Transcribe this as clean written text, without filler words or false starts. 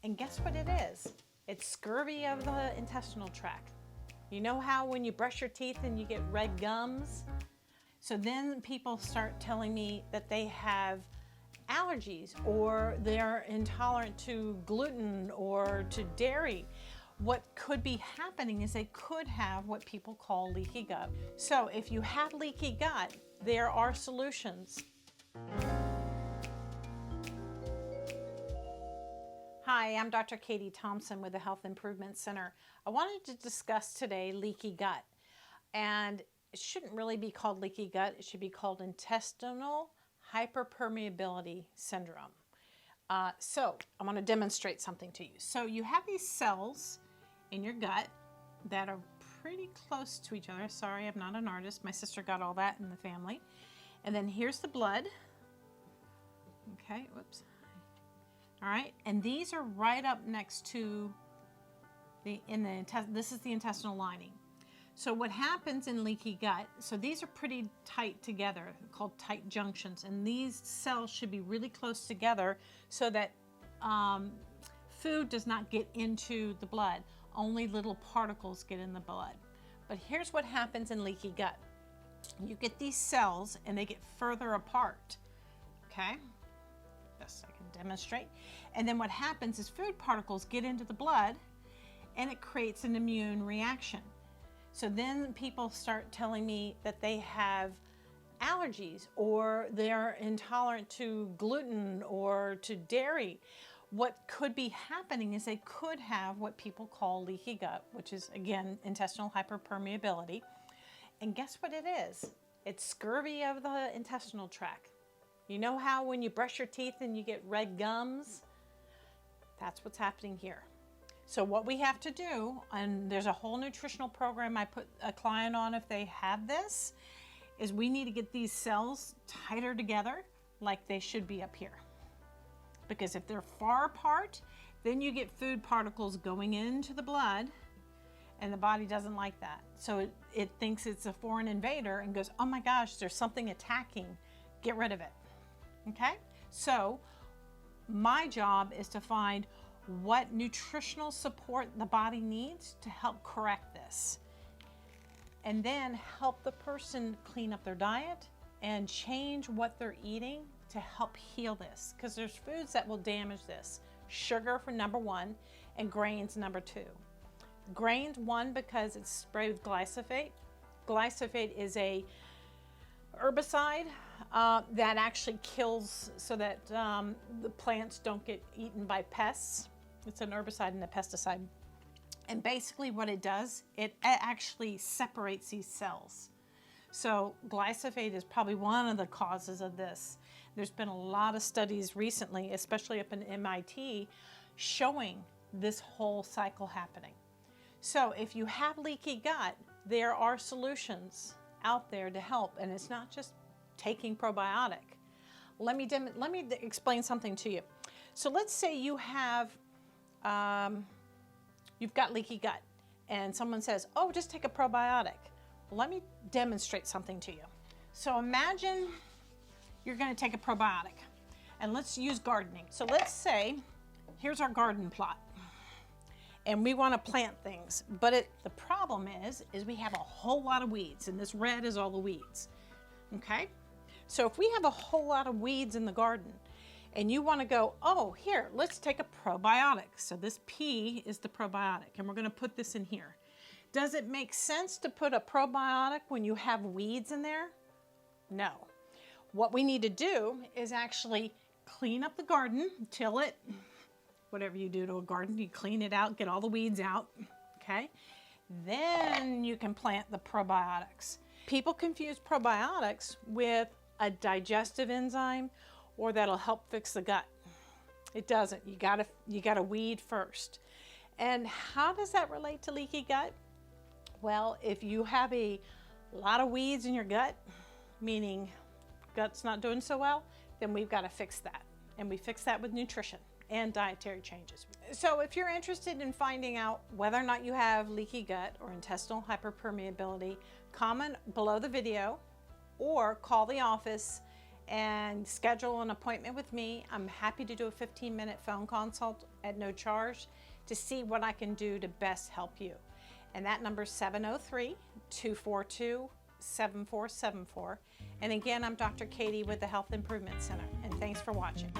And guess what it is? It's scurvy of the intestinal tract. You know how when you brush your teeth and you get red gums? So then people start telling me that they have allergies or they're intolerant to gluten or to dairy. What could be happening is they could have what people call leaky gut. So if you have leaky gut, there are solutions. Hi, I'm Dr. Katie Thompson with the Health Improvement Center. I wanted to discuss today leaky gut. And it shouldn't really be called leaky gut. It should be called intestinal hyperpermeability syndrome. So I want to demonstrate something to you. So you have these cells in your gut that are pretty close to each other. Sorry, I'm not an artist. My sister got all that in the family. And then here's the blood. Okay, whoops. All right, and these are right up next to this is the intestinal lining. So what happens in leaky gut, so these are pretty tight together, called tight junctions, and these cells should be really close together so that food does not get into the blood. Only little particles get in the blood. But here's what happens in leaky gut. You get these cells and they get further apart, okay? Best I can demonstrate. And then what happens is food particles get into the blood and it creates an immune reaction. So then people start telling me that they have allergies or they're intolerant to gluten or to dairy. What could be happening is they could have what people call leaky gut, which is, again, intestinal hyperpermeability. And guess what it is? It's scurvy of the intestinal tract. You know how when you brush your teeth and you get red gums? That's what's happening here. So what we have to do, and there's a whole nutritional program I put a client on if they have this, is we need to get these cells tighter together like they should be up here. Because if they're far apart, then you get food particles going into the blood and the body doesn't like that. So it thinks it's a foreign invader and goes, oh my gosh, there's something attacking, get rid of it. Okay, so my job is to find what nutritional support the body needs to help correct this, and then help the person clean up their diet and change what they're eating to help heal this, because there's foods that will damage this. Sugar for number one, and grains number two. Grains, one, because it's sprayed with glyphosate. Glyphosate is a herbicide that actually kills so that the plants don't get eaten by pests. It's an herbicide and a pesticide. And basically what it does, it actually separates these cells. So glyphosate is probably one of the causes of this. There's been a lot of studies recently, especially up in MIT, showing this whole cycle happening. So if you have leaky gut, there are solutions out there to help, and it's not just taking probiotic. Let me explain something to you. So let's say you have, you've got leaky gut, and someone says, oh, just take a probiotic. Well, let me demonstrate something to you. So imagine you're gonna take a probiotic, and let's use gardening. So let's say, here's our garden plot, and we wanna plant things, but the problem is we have a whole lot of weeds, and this red is all the weeds, okay? So if we have a whole lot of weeds in the garden, and you wanna go, oh, here, let's take a probiotic. So this P is the probiotic, and we're gonna put this in here. Does it make sense to put a probiotic when you have weeds in there? No. What we need to do is actually clean up the garden, till it, whatever you do to a garden, you clean it out, get all the weeds out, okay? Then you can plant the probiotics. People confuse probiotics with a digestive enzyme or that'll help fix the gut. It doesn't. You gotta weed first. And how does that relate to leaky gut? Well, if you have a lot of weeds in your gut, meaning gut's not doing so well, then we've got to fix that. And we fix that with nutrition and dietary changes. So if you're interested in finding out whether or not you have leaky gut or intestinal hyperpermeability, comment below the video or call the office and schedule an appointment with me. I'm happy to do a 15-minute phone consult at no charge to see what I can do to best help you. And that number is 703-242-7474. And again, I'm Dr. Katie with the Health Improvement Center, and thanks for watching.